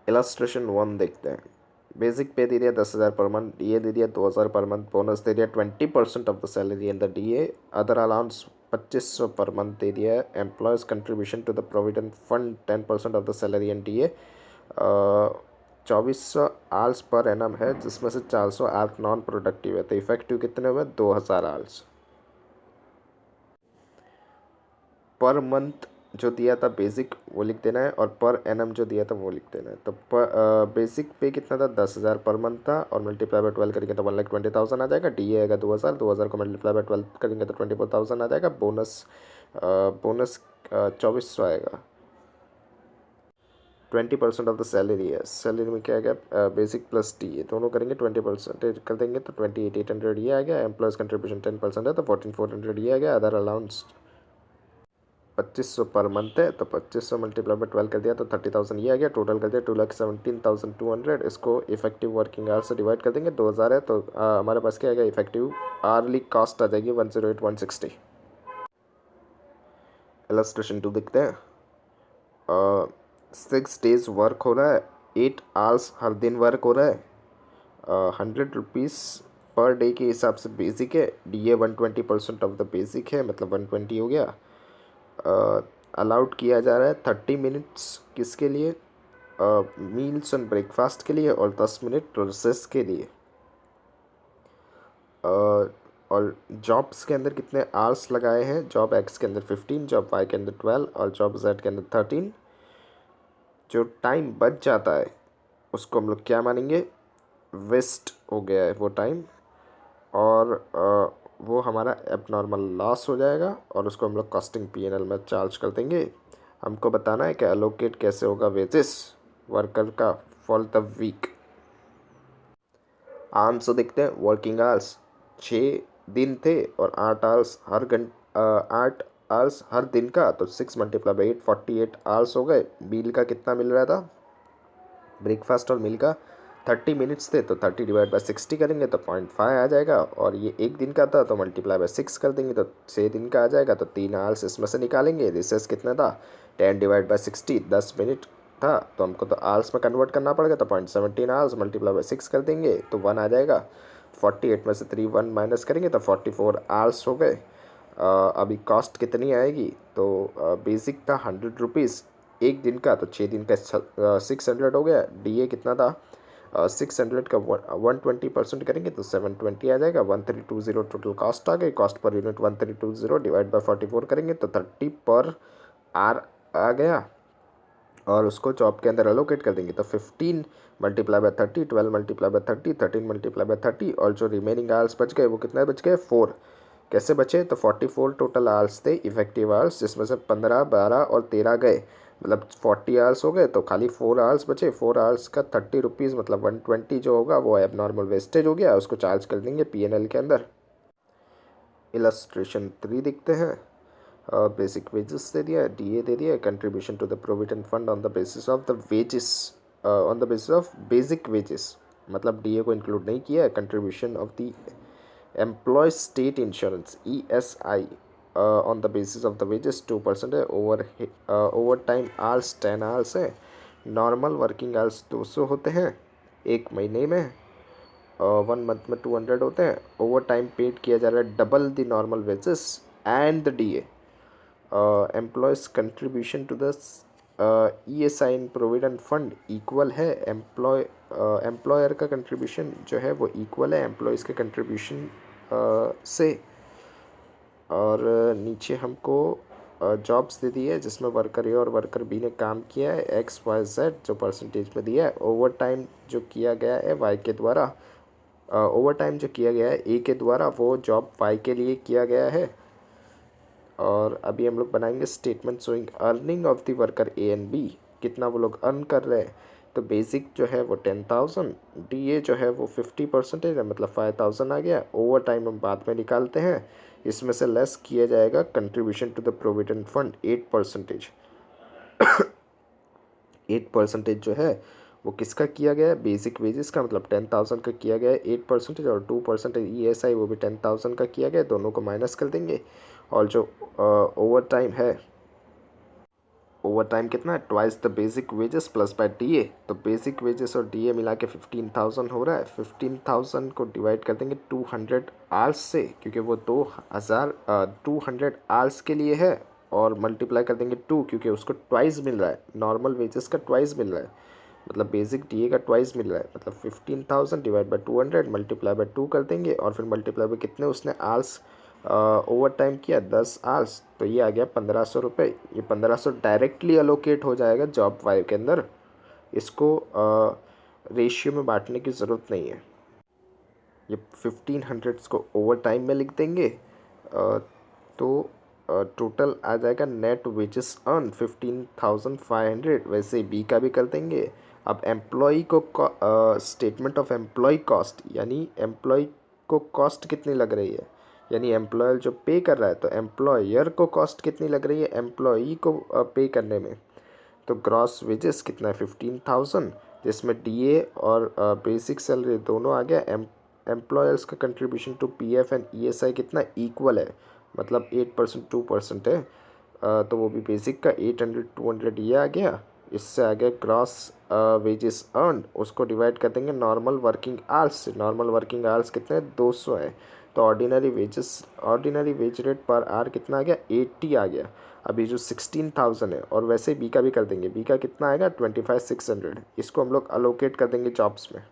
Illustration 1 देखते हैं। Basic pay दे दिया 10,000 पर मंथ, डीए दे दिया 2,000 पर मंथ, बोनस दे दिया 20% of the salary in the DA, other allowance 2500 per month दे दिया है, employees contribution to the provident fund 10% of the salary in the, 2400 आल्स पर एनम है, जिसमें से 400 आल्स नॉन प्रोडक्टिव है, तो इफेक्टिव कितने हुए 2000 आल्स पर मंथ। जो दिया था बेसिक वो लिख देना है, और पर एनम जो दिया था वो लिख देना है। तो बेसिक पे कितना था 10,000 पर मंथ था, और मल्टीप्लाई बाय 12 करेंगे तो 1,20,000 आ जाएगा। डी आएगा 2,000, 2,000 को मल्टीप्लाई बाय 12 करेंगे तो 24,000 आ जाएगा। बोनस बोनस 2400 आएगा। 20% ऑफ द सैलरी है, सैलरी में क्या आ गया बेसिक प्लस डी, दोनों करेंगे 20% कर देंगे तो 28,800 ये आ गया। एम्प्लॉयज़ कंट्रीब्यूशन 10% है तो 14,400 ये आ गया। अदर अलाउंस 2500 पर मंथ है, तो 2500 मल्टीप्लाई बाय 12 कर दिया तो 30,000 ये आ गया। टोटल कर दिया 2,17,200। इसको इफेक्टिव वर्किंग आवर से डिवाइड कर देंगे, 2000 है तो हमारे पास क्या आएगा इफेक्टिव आर्ली कॉस्ट आ जाएगी 108,160। इलस्ट्रेशन 2 देखते हैं। 6 डेज वर्क हो रहा है, 8 आवर्स हर दिन वर्क हो रहा है, 100 रुपीज़ पर डे के हिसाब से बेसिक है। D A 120% of the basic है, मतलब 120 हो गया। अलाउड किया जा रहा है 30 मिनट्स किसके लिए, मील्स एंड ब्रेकफास्ट के लिए, और 10 मिनट रिसेस के लिए। और जॉब्स के अंदर कितने आवर्स लगाए हैं, जॉब एक्स के अंदर 15, जॉब वाई के अंदर 12 और जॉब जेड के अंदर 13। जो टाइम बच जाता है उसको हम लोग क्या मानेंगे, वेस्ट हो गया है वो टाइम, और वो हमारा एबनॉर्मल लॉस हो जाएगा, और उसको हम लोग कॉस्टिंग पीएनएल में चार्ज कर देंगे। हमको बताना है कि एलोकेट कैसे होगा वेजेस वर्कर का फॉर द वीक। आंसर देखते हैं। वर्किंग आवर्स 6 दिन थे, और 8 आवर्स हर दिन का, तो 6 मल्टीप्लाई बाई 8 48 आवर्स हो गए। मील का कितना मिल रहा था, ब्रेकफास्ट और मील का 30 मिनट्स थे, तो 30 डिवाइड बाई 60 करेंगे तो 0.5 आ जाएगा। और ये एक दिन का था तो मल्टीप्लाई बाई 6 कर देंगे तो 6 दिन का आ जाएगा, तो 3 आवर्स इसमें से निकालेंगे। रिसेस कितना था 10 डिवाइड बाई 60, 10 मिनट था, तो हमको तो आवर्स में कन्वर्ट करना पड़ेगा, तो 0.17 आवर्स मल्टीप्लाई बाई 6 कर देंगे तो 1 आ जाएगा। 48 में से 3 1 माइनस करेंगे तो 44 आवर्स हो गए। अभी कॉस्ट कितनी आएगी, तो बेसिक था 100 रुपीज़ एक दिन का, तो 6 दिन का 600 हो गया। डीए कितना था 600 का 120% करेंगे तो 720 आ जाएगा। 1320 टोटल कॉस्ट आ गई। Cost per unit 1320 divide by 44 करेंगे तो 30 पर आर आ गया, और उसको जॉब के अंदर एलोकेट कर देंगे तो 15 multiply by 30, 12 multiply by 30, 13 multiply by 30, और जो रिमेनिंग आवर्स बच गए वो कितने बच गए 4। कैसे बचे, तो 44 टोटल आवर्स थे इफेक्टिव आवर्स, जिसमें से 15 12 और 13 गए, मतलब 40 आवर्स हो गए, तो खाली 4 आवर्स बचे। 4 आवर्स का 30 रुपीज़ मतलब 120 जो होगा वो एब नॉर्मल वेस्टेज हो गया, उसको चार्ज कर देंगे पीएनएल के अंदर। इलस्ट्रेशन 3 दिखते हैं। बेसिक वेजेस दे दिया है, डीए दे दिया है, contribution to the provident fund on the basis of the wages, on the basis of basic wages, मतलब डीए को इंक्लूड नहीं किया है। Contribution of the employ state insurance ESI on the basis of the wages 2% है। Overtime hours 10 hours है। Normal working hours 200 होते हैं एक महीने में, 1 मंथ में 200 होते हैं। ओवर टाइम पेड किया जा रहा है double the normal wages and the DA. Employees contribution to the ESI in provident fund equal है। एम्प्लॉयर का कंट्रीब्यूशन जो है वो इक्वल है एम्प्लॉयज़ के कंट्रीब्यूशन से। और नीचे हमको जॉब्स दे दी है जिसमें वर्कर ए और वर्कर बी ने काम किया है XYZ, जो परसेंटेज में दिया है। ओवर टाइम जो किया गया है वाई के द्वारा, ओवर टाइम जो किया गया है ए के द्वारा, वो जॉब वाई के लिए किया गया है। और अभी हम लोग बनाएंगे statement showing earning of the worker A and B, कितना वो लोग अर्न कर रहे हैं। तो बेसिक जो है वो 10,000, डीए जो है वो 50% है, मतलब 5,000 आ गया। ओवर टाइम हम बाद में निकालते हैं, इसमें से लेस किया जाएगा contribution to the provident fund 8%। 8% जो है वो किसका किया गया है, बेसिक वेजेस का, मतलब 10,000 का किया गया है 8%, और 2% ESI वो भी 10,000 का किया गया है, दोनों को माइनस कर देंगे। और जो ओवर टाइम है, ओवर टाइम कितना है, twice the basic wages plus by DA. तो बेसिक वेजेस और डीए मिला के 15,000 हो रहा है। 15,000 को डिवाइड कर देंगे 200 आवर्स से, क्योंकि वो 200 आवर्स के लिए है, और मल्टीप्लाई कर देंगे 2, क्योंकि उसको ट्वाइस मिल रहा है, नॉर्मल वेजेस का ट्वाइस मिल रहा है, मतलब बेसिक डीए का ट्वाइस मिल रहा है। मतलब 15,000 डिवाइड बाई 200 मल्टीप्लाई बाई 2 कर देंगे, और फिर मल्टीप्लाई बाई कितने उसने आवर्स ओवर टाइम किया, 10 आवर्स, तो ये आ गया 1,500 रुपये। ये 1,500 डायरेक्टली अलोकेट हो जाएगा जॉब 5 के अंदर। इसको रेशियो में बांटने की ज़रूरत नहीं है। ये 1500 को ओवर टाइम में लिख देंगे, तो टोटल आ जाएगा नेट वेजेस अर्न 15,500। वैसे बी का भी कर देंगे। अब एम्प्लॉई को स्टेटमेंट ऑफ एम्प्लॉय कॉस्ट, यानी एम्प्लॉय को कॉस्ट कितनी लग रही है, यानी एम्प्लॉयर जो पे कर रहा है, तो एम्प्लॉयर को कॉस्ट कितनी लग रही है एम्प्लॉई को पे करने में। तो ग्रॉस वेजेस कितना है 15,000, जिसमें डीए और बेसिक सैलरी दोनों आ गया। एम्प्लॉयर्स का contribution to PF and ESI कितना इक्वल है, मतलब 8% 2% है। तो वो भी बेसिक का 800 200 ये आ गया। इससे आ गया ग्रॉस वेजेस अर्न, उसको डिवाइड कर देंगे नॉर्मल वर्किंग आवर्स से। नॉर्मल वर्किंग आवर्स कितने 200 है, तो ordinary wage rate per hour कितना आ गया 80 आ गया। अभी जो 16,000 है, और वैसे बी का भी कर देंगे, बी का कितना आएगा 25,600। इसको हम लोग अलोकेट कर देंगे जॉब्स में।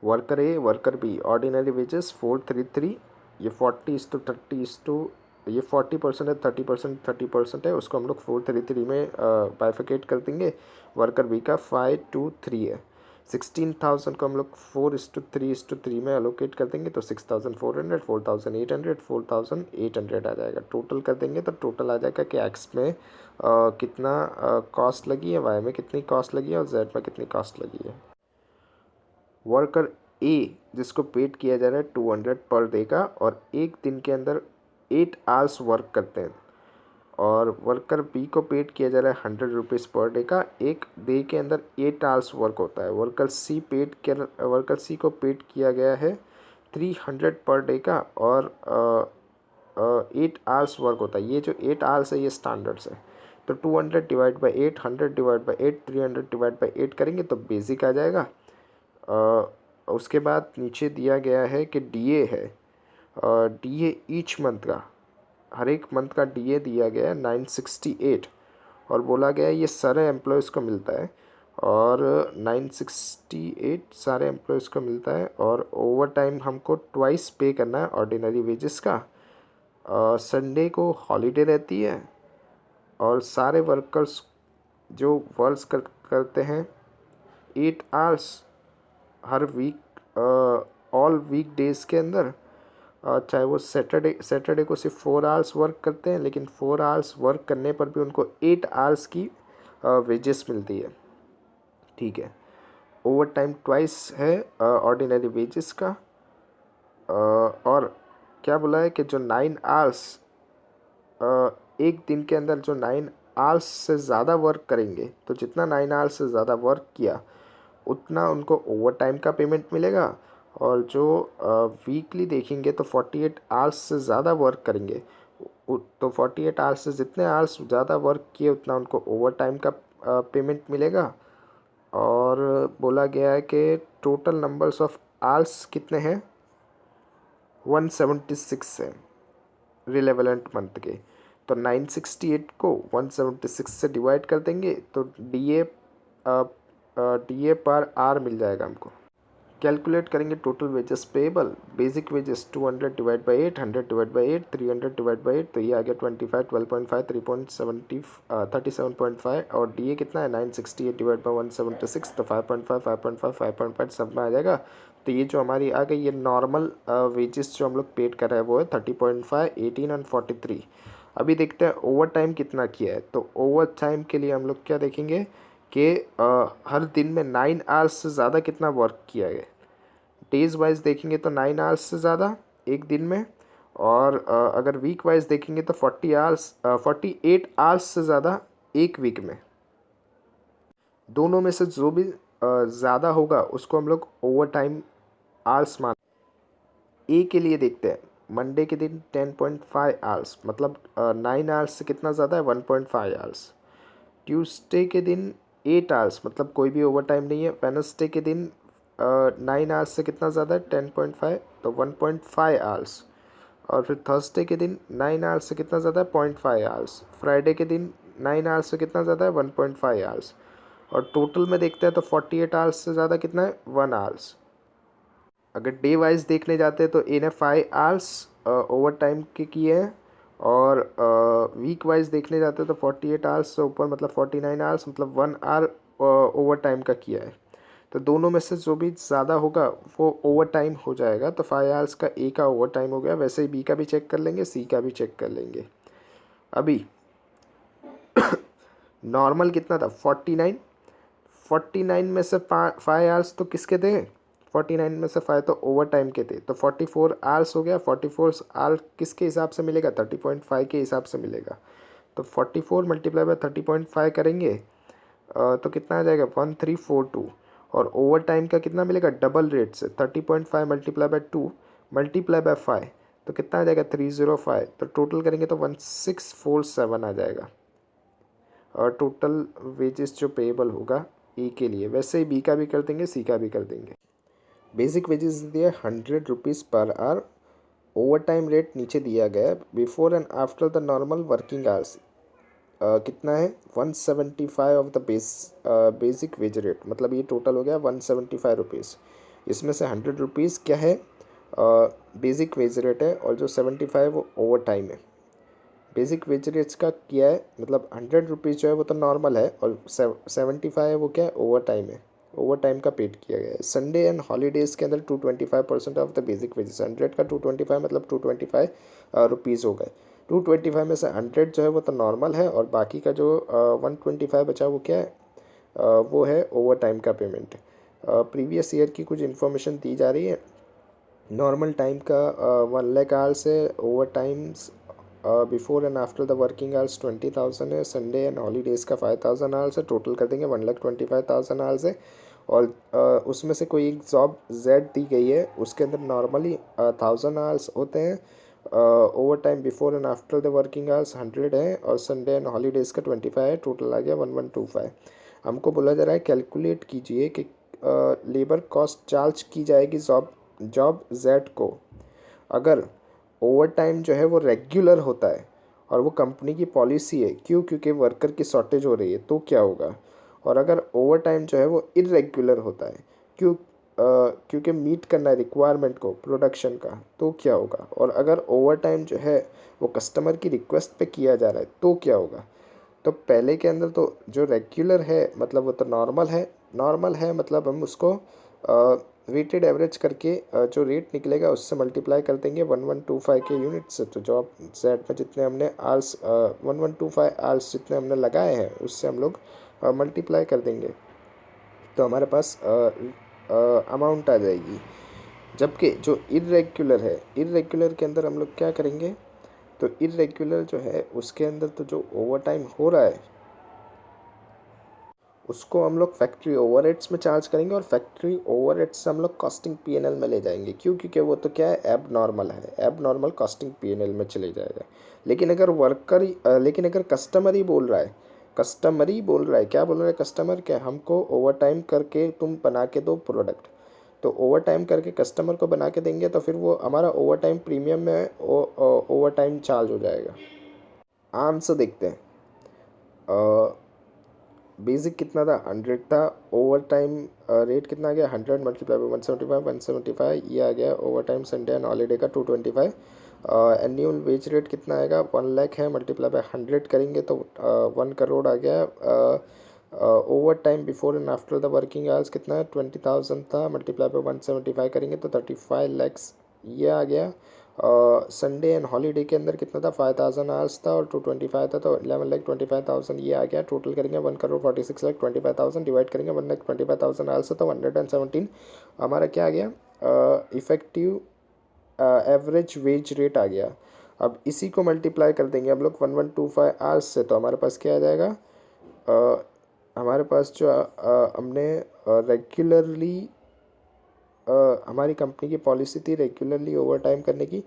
Worker a worker bee, ordinary wages 433, ये 40:30 ये 40% है, 30% है, उसको हम लोग 433 में बाइफिकेट कर देंगे। वर्कर बी का 523 है। 16,000 को हम लोग 4:3 में अलोकेट कर देंगे, तो 6,400 4,800 4,800 आ जाएगा। टोटल कर देंगे तो टोटल आ जाएगा कि एक्स में कितना कॉस्ट लगी है, वाई में कितनी कॉस्ट लगी है, और जेड में कितनी कॉस्ट लगी है। वर्कर ए जिसको पेड किया जा रहा है 200 पर डे का, और एक दिन के अंदर 8 आवर्स वर्क करते हैं। और वर्कर बी को पेड किया जा रहा है 100 रुपीज़ पर डे का, एक डे के अंदर 8 आवर्स वर्क होता है। वर्कर सी को पेड किया गया है 300 पर डे का, और 8 आवर्स वर्क होता है। ये जो 8 आवर्स है ये स्टैंडर्ड्स है। तो 200 divide by 8, 100 divide by 8, 300 divide by 8 करेंगे तो बेसिक आ जाएगा। उसके बाद नीचे दिया गया है कि डीए है, डीए ईच मंथ का, हर एक मंथ का डीए दिया गया है 968, और बोला गया है ये सारे एम्प्लॉयज़ को मिलता है, और 968 सारे एम्प्लॉयज़ को मिलता है। और ओवर टाइम हमको ट्वाइस पे करना है ऑर्डिनरी वेजेस का। संडे को हॉलीडे रहती है, और सारे वर्कर्स जो करते हैं 8 आवर्स हर वीक, ऑल वीक डेज़ के अंदर, चाहे वो सैटरडे को सिर्फ 4 आवर्स वर्क करते हैं, लेकिन 4 आवर्स वर्क करने पर भी उनको 8 आवर्स की वेजेस मिलती है। ठीक है, ओवर टाइम ट्वाइस है ऑर्डिनरी वेजेस का। और क्या बोला है कि जो 9 आवर्स एक दिन के अंदर जो 9 आवर्स से ज़्यादा वर्क करेंगे, तो जितना 9 आवर्स से ज़्यादा वर्क किया उतना उनको ओवर टाइम का पेमेंट मिलेगा। और जो वीकली देखेंगे तो 48 आवर्स से ज़्यादा वर्क करेंगे, तो 48 आवर्स से जितने आवर्स ज़्यादा वर्क किए उतना उनको ओवर टाइम का पेमेंट मिलेगा। और बोला गया है कि टोटल नंबर्स ऑफ आवर्स कितने हैं 176 है रिलेवेंट मंथ के। तो 968 को 176 से डिवाइड कर देंगे, तो डीए पर आर मिल जाएगा हमको। कैलकुलेट करेंगे total wages payable. Basic wages 200 divide by 8, 100 divide by 8, 300 divide by 8, तो ये आ गया 25, 12.5, 3.70, 37.5। और डीए कितना है 968 डिवाइड बाई 176, तो 5.5, 5.5, 5.5 सब में आ जाएगा। तो ये जो हमारी आ गई ये नॉर्मल वेजेस जो हम लोग पेड कर रहे हैं वो है 30.5, 18 एंड 43। अभी देखते हैं ओवर टाइम कितना किया है। तो ओवर टाइम के लिए हम लोग क्या देखेंगे कि हर दिन में 9 आवर्स से ज़्यादा कितना वर्क किया है। डेज वाइज देखेंगे तो 9 आवर्स से ज़्यादा एक दिन में, और अगर वीक वाइज देखेंगे तो 48 आवर्स से ज़्यादा एक वीक में। दोनों में से जो भी ज़्यादा होगा उसको हम लोग ओवर टाइम आवर्स मान। ए के लिए देखते हैं, मंडे के दिन 10.5 आवर्स, मतलब 9 आवर्स से कितना ज़्यादा है 1.5 आवर्स। ट्यूसडे के दिन 8 आवर्स, मतलब कोई भी ओवर टाइम नहीं है। वेडनेसडे के दिन 9 आवर्स से कितना ज़्यादा है, 10.5, तो 1.5 आवर्स। और फिर थर्सडे के दिन 9 आवर्स से कितना ज़्यादा है, 0.5 आवर्स। फ्राइडे के दिन 9 आवर्स से कितना ज़्यादा है, 1.5 आवर्स। और टोटल में देखते हैं तो 48 आवर्स से ज़्यादा कितना है, 1 आवर्स। अगर डे वाइज देखने जाते हैं तो इन्हें 5 आवर्स ओवर टाइम के किए हैं, और वीक वाइज देखने जाते हैं तो 48 आवर्स से ऊपर, मतलब 49 आवर्स, मतलब 1 आवर ओवर टाइम का किया है। तो दोनों में से जो भी ज़्यादा होगा वो ओवर टाइम हो जाएगा। तो 5 आवर्स का ए का ओवर टाइम हो गया। वैसे ही बी का भी चेक कर लेंगे, सी का भी चेक कर लेंगे। अभी नॉर्मल कितना था, 49। 49 में से 5 आवर्स तो किसके थे, 49 में से 5 तो ओवर टाइम के थे, तो 44 आवर्स हो गया। 44 आवर किसके हिसाब से मिलेगा, 30.5 के हिसाब से मिलेगा। तो 44 मल्टीप्लाई बाय 30.5 करेंगे तो कितना आ जाएगा, 1342। और ओवर टाइम का कितना मिलेगा, डबल रेट से 30.5 मल्टीप्लाई बाय 2 मल्टीप्लाई बाय 5, तो कितना आ जाएगा, 305। तो टोटल करेंगे तो 1647 आ जाएगा। और टोटल वेजेस जो पेएबल होगा ए के लिए। वैसे ही बी का भी कर देंगे, सी का भी कर देंगे। बेसिक वेजेस दिया 100 rupees per hour. Over time rate नीचे दिया गया है, before and after the normal working hours कितना है, 175 of the basic wage rate, मतलब ये टोटल हो गया 175 रुपीज़। इसमें से 100 रुपीज़ क्या है, बेसिक वेज रेट है, और जो 75 वो ओवर टाइम है। बेसिक वेज रेट्स का किया है, मतलब 100 रुपीज़ जो है वो तो नॉर्मल है, और 75 है वो क्या है, ओवर टाइम है। ओवर टाइम का पेड किया गया है। संडे एंड हॉलीडेज़ के अंदर 225% ऑफ द बेसिक वेजेस। 100 का 225 मतलब 225 रुपीज़ हो गए। 225 में से 100 जो है वो तो नॉर्मल है, और बाकी का जो 125 बचा वो क्या है, वो है ओवर टाइम का पेमेंट। प्रीवियस ईयर की कुछ इन्फॉर्मेशन दी जा रही है। नॉर्मल टाइम का 1 लाख आवर्स है, over times before and after the working hours 20,000 है, संडे एंड हॉलीडेज़ का 5,000 आवर्स है, टोटल कर देंगे 1,25,000 आवर्स है। और उसमें से कोई एक जॉब जेड दी गई है, उसके अंदर नॉर्मली 1,000 आवर्स होते हैं, over time before and after the working hours 100 है, और संडे एंड हॉलीडेज़ का 25 है, टोटल आ गया 1125। हमको बोला जा रहा है कैलकुलेट कीजिए कि लेबर कॉस्ट चार्ज की जाएगी जॉब जॉब जेड को अगर ओवर टाइम जो है वो रेगुलर होता है, और वो कंपनी की पॉलिसी है। क्यों, क्योंकि वर्कर की शॉर्टेज हो रही है, तो क्या होगा। और अगर ओवर टाइम जो है वो इरेगुलर होता है, क्यों, क्योंकि मीट करना है रिक्वायरमेंट को प्रोडक्शन का, तो क्या होगा। और अगर ओवर टाइम जो है वो कस्टमर की रिक्वेस्ट पे किया जा रहा है, तो क्या होगा। तो पहले के अंदर तो जो रेगुलर है मतलब वो तो नॉर्मल है। नॉर्मल है मतलब हम उसको वेटेड एवरेज करके जो रेट निकलेगा उससे मल्टीप्लाई कर देंगे 1125 के यूनिट से। तो जो जेड में जितने हमने आर्स 1125 आर्स जितने हमने लगाए हैं उससे हम लोग मल्टीप्लाई कर देंगे, तो हमारे पास अमाउंट आ जाएगी। जबकि जो इरेगुलर है, इरेगुलर के अंदर हम लोग क्या करेंगे, तो इरेगुलर जो है उसके अंदर तो जो ओवर टाइम हो रहा है उसको हम लोग फैक्ट्री ओवरहेड्स में चार्ज करेंगे, और फैक्ट्री ओवरहेड्स से हम लोग कॉस्टिंग पीएनएल में ले जाएंगे। क्यों, क्योंकि वो तो क्या है, एब नॉर्मल है, एब नॉर्मल कॉस्टिंग पीएनएल में चले जाएगा। लेकिन अगर कस्टमर ही बोल रहा है, क्या बोल रहा है कस्टमर, क्या हमको ओवर टाइम करके तुम बना के दो प्रोडक्ट। तो ओवर टाइम करके कस्टमर को बना के देंगे तो फिर वो हमारा ओवर टाइम प्रीमियम में ओवर टाइम चार्ज हो जाएगा। आंसर देखते हैं। बेसिक कितना था, 100 था। ओवर टाइम रेट कितना आ गया, 100 मल्टीप्लाई बाई 175, ये आ गया over time Sunday and holiday का 225। एनुअल वेज रेट कितना आएगा, 1 लाख है, मल्टीप्लाई बाई 100 करेंगे तो 1 करोड़ आ गया। Over time before and after the working hours कितना है, 20,000 था, मल्टीप्लाई बाई 175 करेंगे तो 35 lakhs ये आ गया। संडे एंड हॉलीडे के अंदर कितना था, 5,000 आवर्स था, और 225 था, तो 11,25,000 ये आ गया। टोटल करेंगे 1,46,25,000, डिवाइड करेंगे 1,25,000 आवर्स, तो 117 हमारा क्या आ गया, इफेक्टिव एवरेज वेज रेट आ गया। अब इसी को मल्टीप्लाई कर देंगे हम लोग 1125 आवर्स से, तो हमारे पास क्या आ जाएगा, हमारे पास जो हमने रेगुलरली हमारी कंपनी की पॉलिसी थी रेगुलरली ओवर टाइम करने की,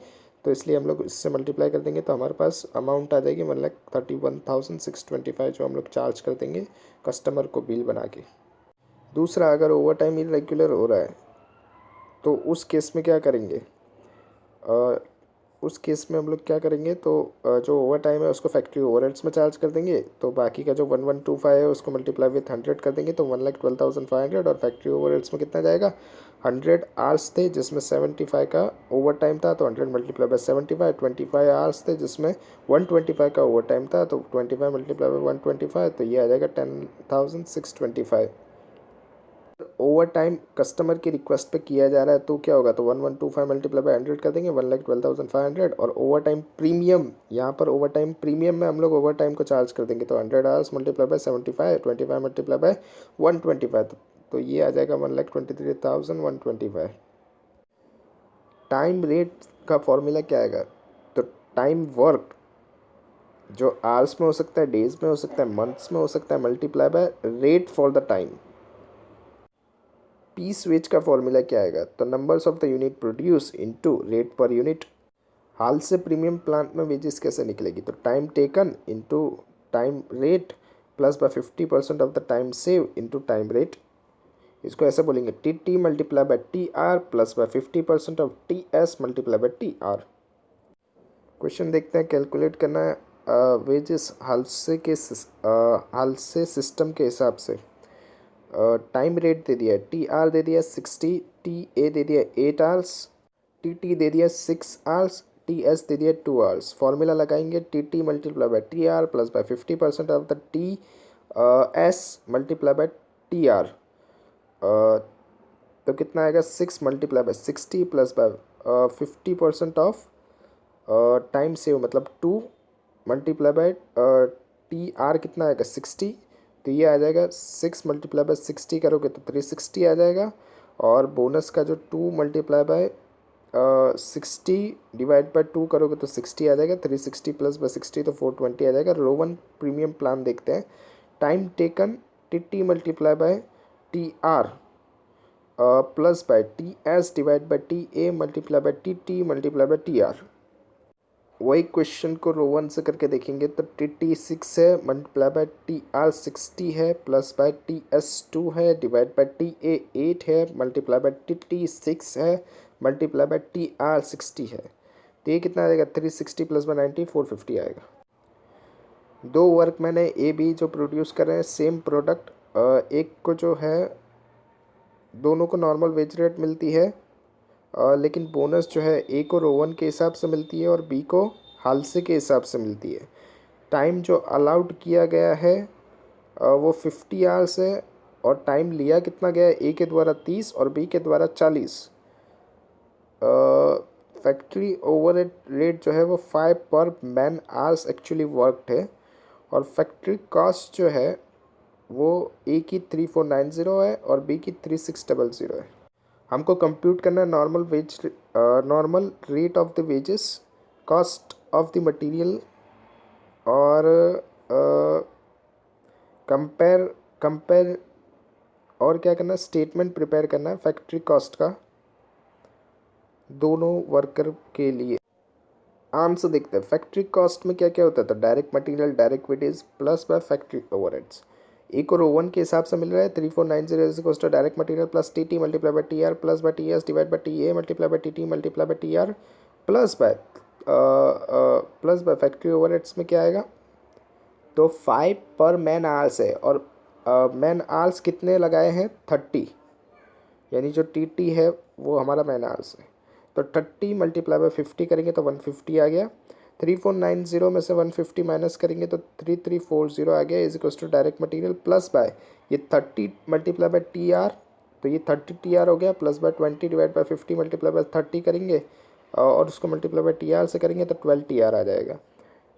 तो इसलिए हम लोग इससे मल्टीप्लाई कर देंगे तो हमारे पास अमाउंट आ जाएगी 1,31,625 जो हम लोग चार्ज कर देंगे कस्टमर को बिल बना के। दूसरा, अगर ओवर टाइम इरेगुलर हो रहा है तो उस केस में क्या करेंगे? उस केस में हम लोग क्या करेंगे, तो जो ओवर टाइम है उसको फैक्ट्री ओवरहेड्स में चार्ज कर देंगे, तो बाकी का जो 1125 है उसको मल्टीप्लाई विथ 100 कर देंगे तो 1,12,500, और फैक्ट्री ओवरहेड्स में कितना जाएगा? 100 आवर्स थे जिसमें 75 का ओवर टाइम था, तो 100 मल्टीप्लाई बाय 75, 25 आवर्स थे जिसमें 125 का ओवर टाइम था, तो 25 मल्टीप्लाई बाय 125, तो ये आ जाएगा 10,625। ओवर टाइम कस्टमर की रिक्वेस्ट पे किया जा रहा है तो क्या होगा? तो 1125 मल्टीप्लाई बाय 100 कर देंगे 1,12,500, और ओवर टाइम प्रीमियम, यहाँ पर ओवर टाइम प्रीमियम में हम लोग ओवर टाइम को चार्ज कर देंगे तो 100 hours multiply by 75, 25 multiply by 125, तो ये आ जाएगा 1,23,125। टाइम रेट का फॉर्मूला क्या आएगा? तो टाइम वर्क जो आवर्स में हो सकता है, डेज में हो सकता है, मंथ्स में हो सकता है, multiply by rate for the time. Piece wage का फॉर्मूला क्या आएगा? तो numbers of the unit produce into rate per unit. Halsey premium plant में वेजेस कैसे निकलेगी? तो time taken into time rate plus by 50% of the time save into time rate. इसको ऐसे बोलेंगे T T multiply by T R plus by 50% of T S multiply by T R. Question देखते हैं, calculate करना है wages हाल से system के हिसाब से। टाइम रेट दे दिया है, टी आर दे दिया 60, टी ए दे दिया 8 आवर्स, टी टी दे दिया 6 आवर्स, टी एस दे दिया 2 आवर्स। फॉर्मूला लगाएंगे T T multiply by T R plus by 50% of the T S multiply by T are, तो कितना आएगा? 6 multiply by 60 plus by 50% of time save, मतलब 2 multiply by T are कितना आएगा? 60, तो ये आ जाएगा 6 मल्टीप्लाई बाय 60 करोगे तो 360 आ जाएगा, और बोनस का जो 2 मल्टीप्लाई बाय 60 डिवाइड बाय 2 करोगे तो 60 आ जाएगा, 360 प्लस बाय 60 तो 420 आ जाएगा। रोवन प्रीमियम प्लान देखते हैं। Time taken T T multiply by T R plus by T S divide by T A multiply by T T multiply by T are. वही question को Rowan से करके देखेंगे तो टी टी 6 है multiply by T are 60 है plus by T S 2 है divide by T ए 8 है मल्टीप्लाई बाय टी टी 6 है मल्टीप्लाई बाय टी आर 60 है, तो ये कितना आएगा? 360 प्लस बाय 90 450 आएगा। दो वर्कमैन है ए बी जो प्रोड्यूस कर रहे हैं सेम प्रोडक्ट, एक को जो है दोनों को नॉर्मल वेज रेट मिलती है, लेकिन बोनस जो है ए को रोवन के हिसाब से मिलती है और बी को हालसे के हिसाब से मिलती है। टाइम जो अलाउड किया गया है वो 50 आवर्स है, और टाइम लिया कितना गया है? ए के द्वारा 30 और बी के द्वारा 40। फैक्ट्री ओवर रेट जो है वो 5 पर मैन आवर्स एक्चुअली वर्कड है, और फैक्ट्री कॉस्ट जो है वो ए की 3490 है और बी की 3600 है। हमको कंप्यूट करना है normal rate of the wages, cost of the material, और कंपेयर और क्या करना है? स्टेटमेंट प्रिपेयर करना है फैक्ट्री कॉस्ट का दोनों वर्कर के लिए। आंसर देखते हैं। फैक्ट्री कॉस्ट में क्या क्या होता है? तो direct material, direct wages plus by factory overheads. A को रोवन के हिसाब से मिल रहा है 3490 is equals to direct material plus T T multiply by T R plus by T S divide by T A multiply by T T multiply by T R plus by factory overheads में क्या आएगा? तो 5 पर man hours है, और man hours कितने लगाए हैं? 30, यानी जो टी टी है वो हमारा मैन आवर्स है, तो 30 मल्टीप्लाई बाय 50 करेंगे तो 150 आ गया। 3490 में से 150 माइनस करेंगे तो 3340 आ गया, is equals to direct material plus by ये 30 मल्टीप्लाई बाय टी आर, तो ये 30 टी आर हो गया, plus by 20 divide by 50 multiply by 30 करेंगे, और उसको मल्टीप्लाई बाय टी आर से करेंगे तो 12 टी आर आ जाएगा।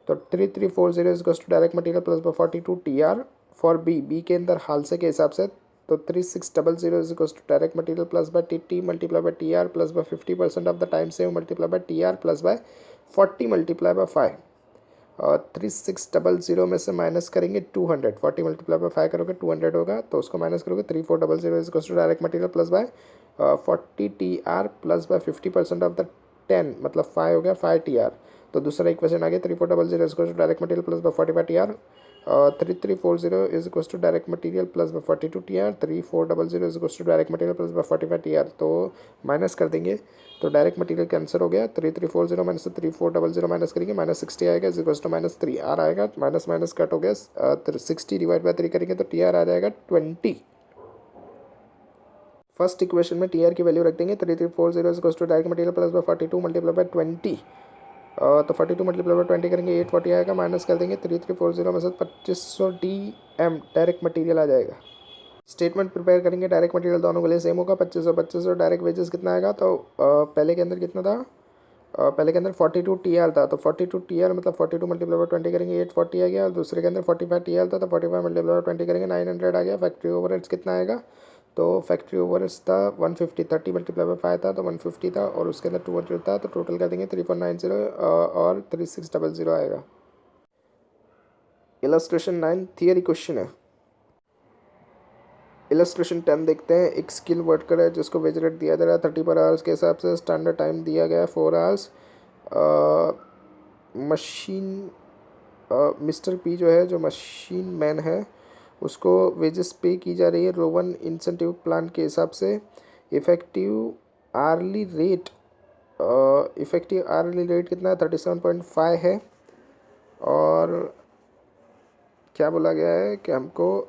तो 3340 is equals to direct material plus by 42 T R for B के अंदर हालसे के हिसाब से, तो 3600 is equals to direct material plus by T T multiply by T R plus by 50% of the time save multiply by T R plus by 40 multiply by 5। और 3600 में से minus करेंगे 200, 40 मल्टीप्लाई बाय 5 करोगे 200 होगा, तो उसको माइनस करोगे 3400 is equals to direct material plus by 40 T R plus by 50% of the 10 मतलब 5 हो गया 5 TR। तो दूसरा इक्वेशन आ गया 3400 is equal to direct material plus by 45 TR। 3340 is equal to direct material plus by 42 TR। 3400 is equal to direct material plus by 45 TR। तो minus कर देंगे तो डायरेक्ट मटेरियल का आंसर हो गया 3340 माइनस 3400 माइनस करेंगे -60 आएगा इज इक्वल टू -3 आर आएगा। माइनस माइनस कट हो गया 60 डिवाइड बाय 3 करेंगे तो TR आ जाएगा 20। फर्स्ट इक्वेशन में TR की वैल्यू रख देंगे 3340 is equal to direct material plus by 42 multiply by 20। तो 42 मल्टीप्लाई बाय 20 करेंगे 840 आएगा। माइनस कर देंगे 3340 में से 2500 DM डायरेक्ट मटेरियल आ जाएगा। स्टेटमेंट प्रिपेयर करेंगे डायरेक्ट मटेरियल दोनों के लिए सेम होगा 2500 डायरेक्ट वेजेस कितना आएगा तो पहले के अंदर कितना था पहले के अंदर 42 TR था तो 42 TR मतलब 42 मल्टीप्लाई बाय 20 करेंगे 840 आ गया। और दूसरे के अंदर 45 TR था तो 45 मल्टीप्लाई बाय 20 करेंगे 900 आ गया। फैक्ट्री ओवरहेड्स कितना आएगा तो फैक्ट्री ओवरहेड्स था 150 30 मल्टीप्लाई बाय 5 था तो 150 था और उसके अंदर 200 था तो टोटल कर देंगे 3490 और 3600 आएगा। इलस्ट्रेशन 9 थियरी क्वेश्चन है। इलस्ट्रेशन 10 देखते हैं। एक स्किल वर्कर है जिसको वेज रेट दिया जा रहा है 30 पर आवर्स के हिसाब से। स्टैंडर्ड टाइम दिया गया है 4 आवर्स। मशीन मिस्टर पी जो है जो मशीन मैन है उसको वेजेस पे की जा रही है रोवन इंसेंटिव प्लान के हिसाब से। इफ़ेक्टिव आर्ली रेट कितना है 37.5 है। और क्या बोला गया है कि हमको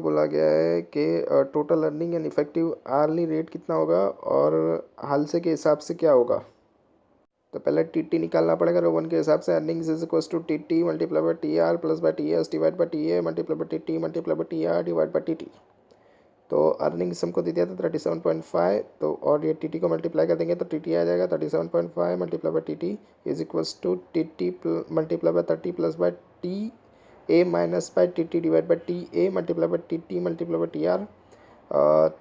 बोला गया है कि total earning and effective hourly rate कितना होगा और हाल से के हिसाब से क्या होगा। तो पहले TT निकालना पड़ेगा रोवन के हिसाब से। Earnings is equal to TT multiply by TR plus by TS divide by TA multiply by TT multiply by TR divide by TT। तो अर्निंग्स हमको दे दिया था 37.5 तो और ये TT को मल्टीप्लाई कर देंगे तो TT आ जाएगा 37.5 multiply by TT is equals to TT multiply by 30 plus by TA minus by TT divide by TA multiply by TT multiply by TR।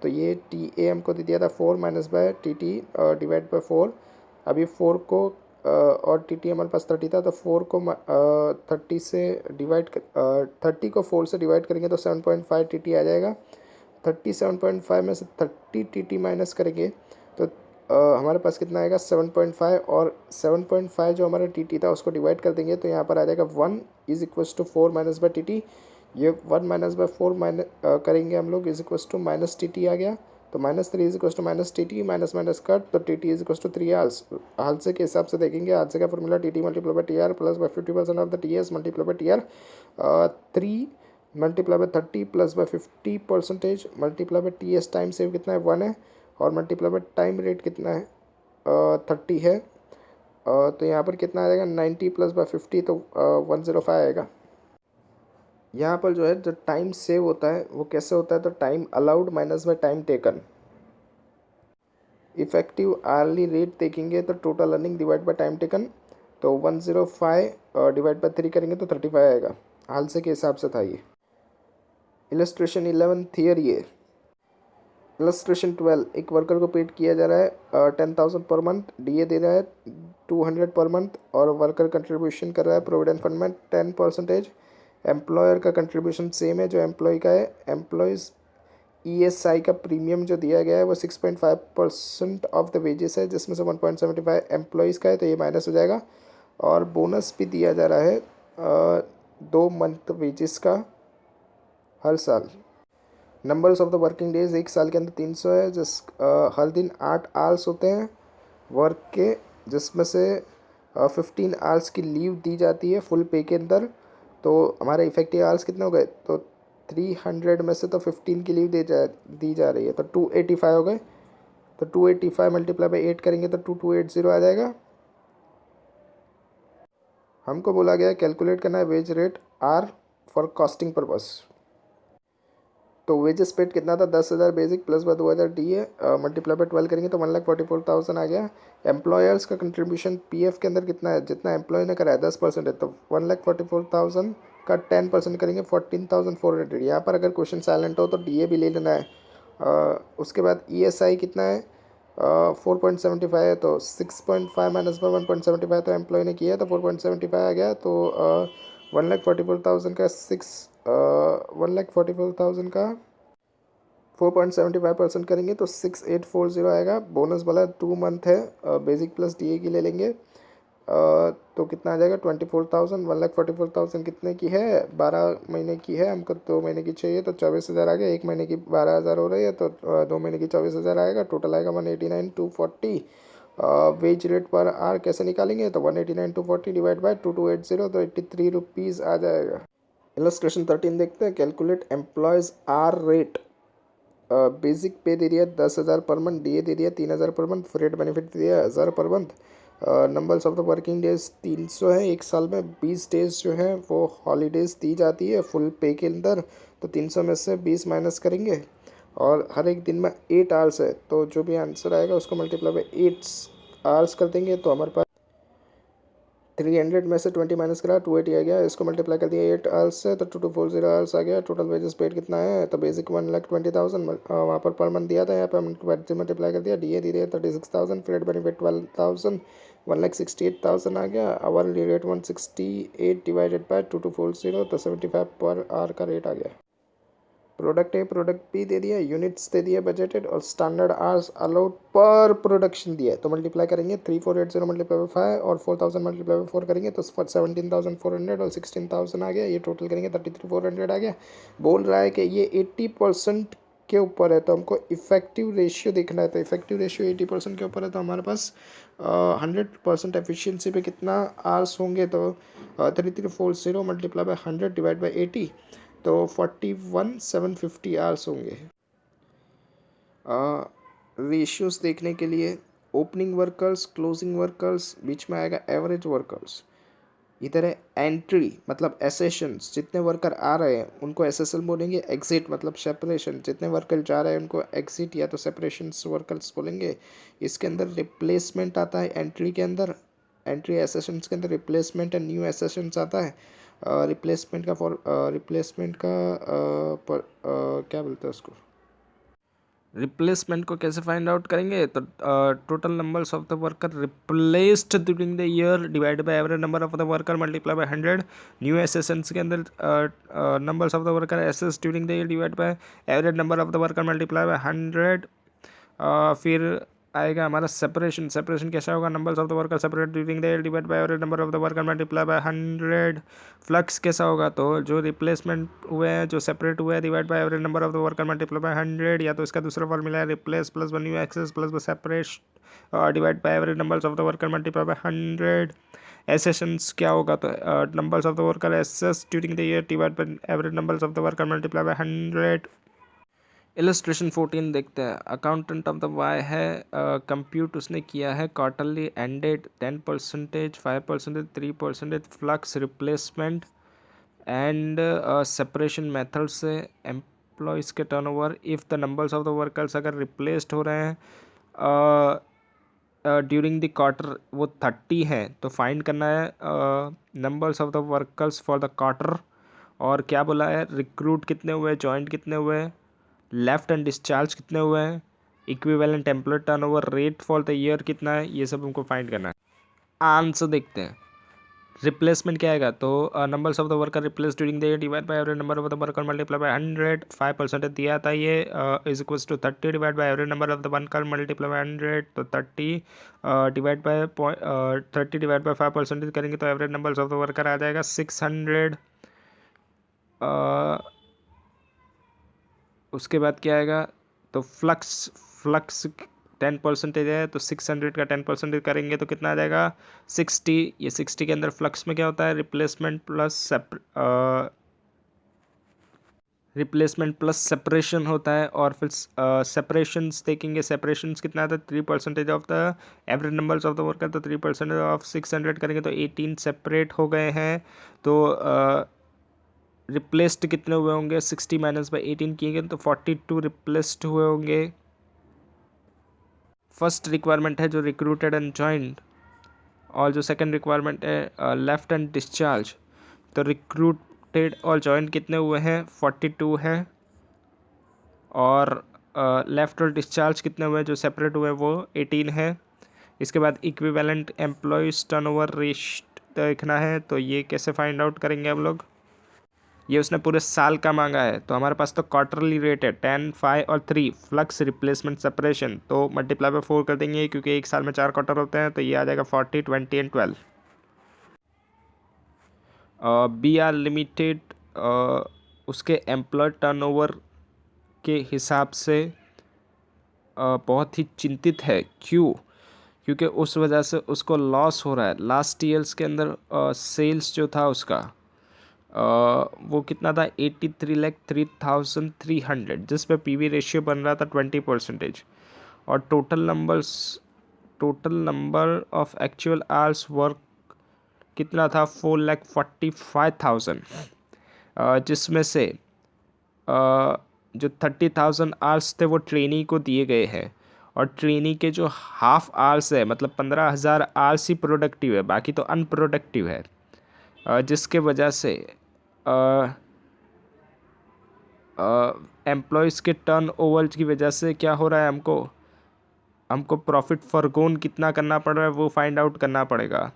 तो ये TA हमको दे दिया था 4 minus by TT divide by 4। अभी 4 को और TT हमारे पास 30 था तो 4 को 30 से डिवाइड 30 को 4 से डिवाइड करेंगे तो 7.5 TT आ जाएगा। 37.5 में से 30 TT माइनस करेंगे तो हमारे पास कितना आएगा 7.5 और 7.5 जो हमारा TT था उसको डिवाइड कर देंगे तो यहाँ पर आ जाएगा 1 is equals to 4 minus by TT। ये 1 माइनस बाय 4 माइनस करेंगे हम लोग is equals to minus TT आ गया। तो -3 is equals to minus TT minus minus cut तो TT इज इक्वल्स टू 3 आल्स। हादसे के हिसाब से देखेंगे हादसे का formula TT multiply by TR plus by 50% of the TS multiply by TR 3 multiply by 30 plus by 50% multiply by TS time save कितना है 1 है और मल्टीप्लाई बाय टाइम रेट कितना है 30 है। तो यहाँ पर कितना आ जाएगा 90 प्लस बाय 50 तो 105 आएगा। यहाँ पर जो है जो टाइम सेव होता है वो कैसे होता है तो time allowed minus by time taken. Effective hourly rate देखेंगे तो total earning divide by time taken तो 105 डिवाइड बाय 3 करेंगे तो 35 आएगा। हाल से के हिसाब से था ये। इलस्ट्रेशन 11 थियरी है। इलस्ट्रेशन 12 एक वर्कर को पेड किया जा रहा है 10,000 पर मंथ। DA दे रहा है 200 पर मंथ और वर्कर कंट्रीब्यूशन कर रहा है प्रोविडेंट फंड में 10%। एम्प्लॉयर का कंट्रीब्यूशन सेम है जो एम्प्लॉय का है। एम्प्लॉयज़ ESI का प्रीमियम जो दिया गया है वो 6.5% ऑफ द वेजेस है जिसमें से 1.75 एम्प्लॉयज़ का है तो ये माइनस हो जाएगा। और बोनस भी दिया जा रहा है 2 मंथ वेजेस का हर साल। Numbers of the working days एक साल के अंदर 300 है हर दिन 8 आवर्स होते हैं वर्क के जिसमें से 15 आवर्स की लीव दी जाती है फुल पे के अंदर। तो हमारे इफेक्टिव आवर्स कितने हो गए तो 300 में से तो 15 की लीव दी जा रही है तो 285 हो गए। तो 285 मल्टीप्लाई बाई 8 करेंगे तो 2280 आ जाएगा। हमको बोला गया कैलकुलेट करना है wage rate R for costing purpose. तो वेजेस पेड कितना था 10,000 basic plus by 2,000 DA multiply by 12 करेंगे तो 1,44,000 आ गया। एम्प्लॉयर्स का कंट्रीब्यूशन PF के अंदर कितना है जितना एम्प्लॉय ने करा है 10% है तो 1,44,000 का 10% करेंगे 14,400। यहाँ पर अगर क्वेश्चन साइलेंट हो तो DA भी ले लेना है। उसके बाद ESI कितना है 4.75 है तो 6.5 माइनस बाय 1.75 तो एम्प्लॉय ने किया है तो 4.75 आ गया। तो 1,44,000 का 1,44,000 का 4.75% करेंगे तो 6840 आएगा। बोनस वाला 2 मंथ है, बेसिक प्लस DA की ले लेंगे तो कितना आ जाएगा 24,000। 1,44,000 कितने की है, 12 महीने की है, हमको 2 महीने की चाहिए तो 24,000 आ गया। 1 महीने की 12,000 हो रही है तो 2 महीने की 24,000 आएगा। टोटल आएगा 189,240। वेज रेट पर आर कैसे निकालेंगे, तो 189,240 डिवाइड बाई 2280 तो 83 रुपीज़ आ जाएगा। इलस्ट्रेशन 13 देखते हैं। Calculate employees are rate. Basic pay दे दिया 10,000 पर मंथ, DA दे दिया 3,000 पर मंथ, फ्रेट बेनिफिट दे दिया 1,000 per month. Numbers of the working days 300 है एक साल में। 20 डेज जो है वो हॉलीडेज दी जाती है फुल पे के अंदर, तो 300 में से 20 माइनस करेंगे और हर एक दिन में 8 आवर्स है, तो जो भी आंसर आएगा उसको मल्टीप्लाई बाई 8 आवर्स कर देंगे तो हमारे पास 300 में से 20 माइनस करा 280 आ गया। इसको मल्टीप्लाई कर दिया 8 आवर्स से तो 2240 आवर्स आ गया। टोटल वेजेस पेड कितना है, तो बेसिक 1,20,000 वहाँ पर मंथ दिया था, यहाँ पे मल्टीप्लाई कर दिया। DA दिया 36,000, फ्रेट बेनिफिट 12,000, 1,68,000 आ गया। आवर रेट 168 डिवाइडेड बाय 2240 तो 75 पर आवर का रेट आ गया। प्रोडक्ट ए प्रोडक्ट बी दे दिया, यूनिट्स दे दिया बजटेड, और स्टैंडर्ड आवर्स अलाउड पर प्रोडक्शन दिया है। तो मल्टीप्लाई करेंगे 3480 मल्टीप्लाई बाई 5 और 4,000 मल्टीप्लाई बाई 4 करेंगे तो 17,400 और 16,000 आ गया। ये टोटल करेंगे 33,400 आ गया। बोल रहा है कि ये 80% के ऊपर है, तो हमको इफेक्टिव रेशियो देखना है। तो इफेक्टिव रेशियो 80% के ऊपर है, तो हमारे पास 100% एफिशिएंसी पे कितना आवर्स होंगे, तो 3340 मल्टीप्लाई बाई 100 डिवाइड बाई 80 तो 41,750 आवर्स होंगे। रेशियोज देखने के लिए ओपनिंग वर्कर्स, क्लोजिंग वर्कर्स, बीच में आएगा एवरेज वर्कर्स। इधर है एंट्री मतलब एसेशंस, जितने वर्कर आ रहे हैं उनको एसएसएल बोलेंगे। एग्जिट मतलब सेपरेशन, जितने वर्कर जा रहे हैं उनको एग्जिट या तो सेपरेशन वर्कर्स बोलेंगे। इसके अंदर रिप्लेसमेंट आता है एंट्री के अंदर, एंट्री एसेशंस के अंदर रिप्लेसमेंट एंड न्यू एसेशंस आता है। रिप्लेसमेंट का क्या बोलते हैं उसको, रिप्लेसमेंट को कैसे फाइंड आउट करेंगे, तो total numbers of the worker replaced during the year divide by average number of the worker multiply by 100। New accessions के अंदर numbers of the worker access during the year divide by average number of the worker multiply by 100। फिर आएगा हमारा separation. Separation कैसा होगा, numbers of the worker separate during the year divide by average number of the worker multiply by 100। Flux कैसा होगा, तो जो replacement हुए हैं, जो सेपरेट हुए हैं, divide by average number of the worker multiply by 100, या तो इसका दूसरा फॉर्मूला है replace plus one new access plus व separate divide by average numbers of the worker multiply by 100। Accessions क्या होगा, तो numbers of the worker access during the year divide by average numbers of the worker multiply by 100। Illustration 14 देखते हैं। Accountant of the Y है, compute उसने किया है quarterly ended 10%, 5%, 3% flux replacement and separation method से एम्प्लॉयज़ के turnover if the numbers of the workers अगर replaced हो रहे हैं ड्यूरिंग द क्वार्टर वो 30 है, तो फाइंड करना है numbers of the workers for the quarter. और क्या बोला है, रिक्रूट कितने हुए, जॉइंट कितने हुए, लेफ्ट एंड डिस्चार्ज कितने हुए हैं, equivalent employ turnover rate for the year कितना है, ये सब हमको फाइंड करना है। आंसर देखते हैं। रिप्लेसमेंट क्या आएगा, तो numbers of the worker replace during the year divide by average number of the worker multiply by 100। 5% दिया था ये is equals to 30 divide by average number of the worker multiply by 100, तो 30 divide bye 30 divide bye 5% करेंगे तो average numbers of the worker आ जाएगा 600। उसके बाद क्या आएगा, तो फ्लक्स फ्लक्स 10% है, तो 600 का 10% करेंगे तो कितना आ जाएगा 60। ये 60 के अंदर फ्लक्स में क्या होता है, रिप्लेसमेंट प्लस सेपरेशन होता है। और फिर सेपरेशंस देखेंगे, सेपरेशंस कितना आता है 3% of the average numbers of the worker, तो 3% ऑफ 600 करेंगे तो 18 सेपरेट हो गए हैं। तो रिप्लेस्ड कितने हुए होंगे, 60 माइनस बाई 18 किए गए तो 42 रिप्लेस्ड हुए होंगे। फर्स्ट रिक्वायरमेंट है जो रिक्रूटेड एंड जॉइंट, और जो सेकंड रिक्वायरमेंट है लेफ्ट एंड डिस्चार्ज। तो रिक्रूटेड और जॉइंट कितने हुए हैं, 42 है, और लेफ्ट और डिस्चार्ज कितने हुए जो सेपरेट हुए वो 18 है। इसके बाद इक्विवेलेंट एम्प्लॉयज़ टर्नओवर रेट देखना है, तो ये कैसे फाइंड आउट करेंगे हम लोग। ये उसने पूरे साल का मांगा है, तो हमारे पास तो क्वार्टरली रेट है 10, 5 और 3 फ्लक्स रिप्लेसमेंट सेपरेशन, तो मल्टीप्लाई बाय 4 कर देंगे क्योंकि एक साल में 4 क्वार्टर होते हैं, तो ये आ जाएगा 40, 20 एंड 12। बी आर लिमिटेड उसके एम्प्लॉय टर्नओवर के हिसाब से बहुत ही चिंतित है। क्यों? क्योंकि उस वजह से उसको लॉस हो रहा है। लास्ट ईयर्स के अंदर सेल्स जो था उसका वो कितना था, 83,03,300, जिस पे पीवी रेशियो बन रहा था 20%। और total number of actual hours work कितना था, 4,45,000, जिसमें से जो 30,000 आवर्स थे वो ट्रेनी को दिए गए हैं, और ट्रेनी के जो हाफ आवर्स है मतलब 15,000 आवर्स ही प्रोडक्टिव है, बाकी तो अनप्रोडक्टिव है, जिसके वजह से एम्प्लॉयज़ के टर्न ओवर की वजह से क्या हो रहा है, हमको प्रॉफिट फॉरगोन कितना करना पड़ रहा है वो फाइंड आउट करना पड़ेगा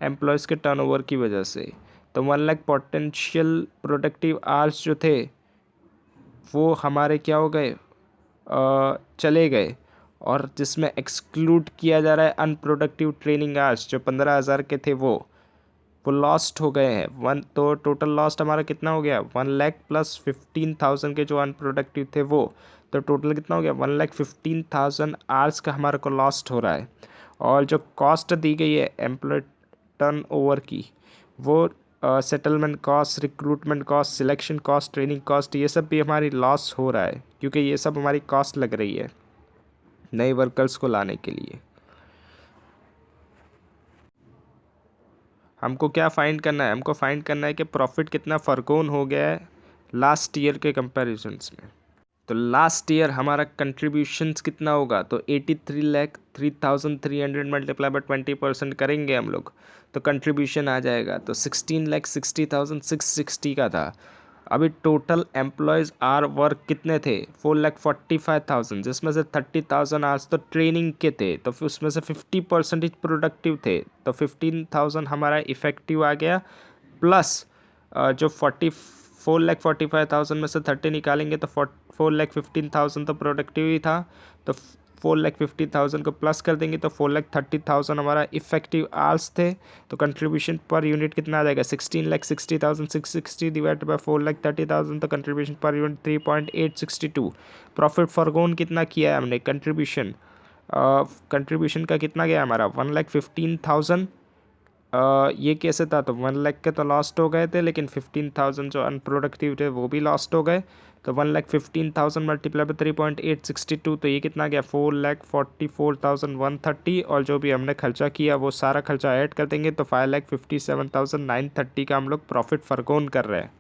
एम्प्लॉयज़ के टर्नओवर की वजह से। तो 1 लाख पोटेंशियल प्रोडक्टिव आवर्स जो थे वो हमारे क्या हो गए, चले गए, और जिसमें एक्सक्लूड किया जा रहा है अनप्रोडक्टिव ट्रेनिंग आवर्स जो 15,000 के थे वो लॉस्ट हो गए हैं। तो टोटल लॉस्ट हमारा कितना हो गया, 1 लाख प्लस 15,000 के जो अनप्रोडक्टिव थे वो, तो टोटल कितना हो गया, 1,15,000 आवर्स का हमारे को लॉस्ट हो रहा है। और जो कॉस्ट दी गई है एम्प्लॉय टर्न ओवर की, वो settlement cost, recruitment cost, selection cost, training cost, ये सब भी हमारी लॉस हो रहा है, क्योंकि ये सब हमारी कॉस्ट लग रही है नए वर्कर्स को लाने के लिए। हमको क्या फाइंड करना है, हमको फाइंड करना है कि प्रॉफिट कितना फर्कोन हो गया है लास्ट ईयर के कंपैरिजन्स में। तो लास्ट ईयर हमारा कंट्रीब्यूशंस कितना होगा, तो 83,03,300 मल्टीप्लाई बाय 20% करेंगे हम लोग, तो कंट्रीब्यूशन आ जाएगा, तो 16,60,660 का था। अभी टोटल एम्प्लॉयज़ आर वर्क कितने थे, 4,45,000, जिसमें से 30,000 आवर्स तो ट्रेनिंग के थे, तो फिर उसमें से 50% प्रोडक्टिव थे, तो 15,000 हमारा इफेक्टिव आ गया, प्लस जो 4,45,000 में से 30 निकालेंगे तो 4,15,000 तो प्रोडक्टिव ही था, तो 4,50,000 को प्लस कर देंगे तो 4,30,000 हमारा इफेक्टिव आवर्स थे। तो कंट्रीब्यूशन पर यूनिट कितना आ जाएगा, 16,60,660 डिवाइड बाय 4,30,000, तो contribution per unit 3.862। Profit forgone कितना किया है हमने, कंट्रीब्यूशन का कितना गया हमारा, 1,15,000। ये कैसे था, तो 1 लाख के तो लॉस्ट हो गए थे, लेकिन 15,000 जो अनप्रोडक्टिव थे वो भी लॉस्ट हो गए, तो 1,15,000 मल्टीप्लाई बाय 3.862, तो ये कितना गया, 4,44,130, और जो भी हमने खर्चा किया वो सारा खर्चा ऐड कर देंगे तो 5,57,930 का हम लोग प्रॉफिट फॉरगोन कर रहे हैं।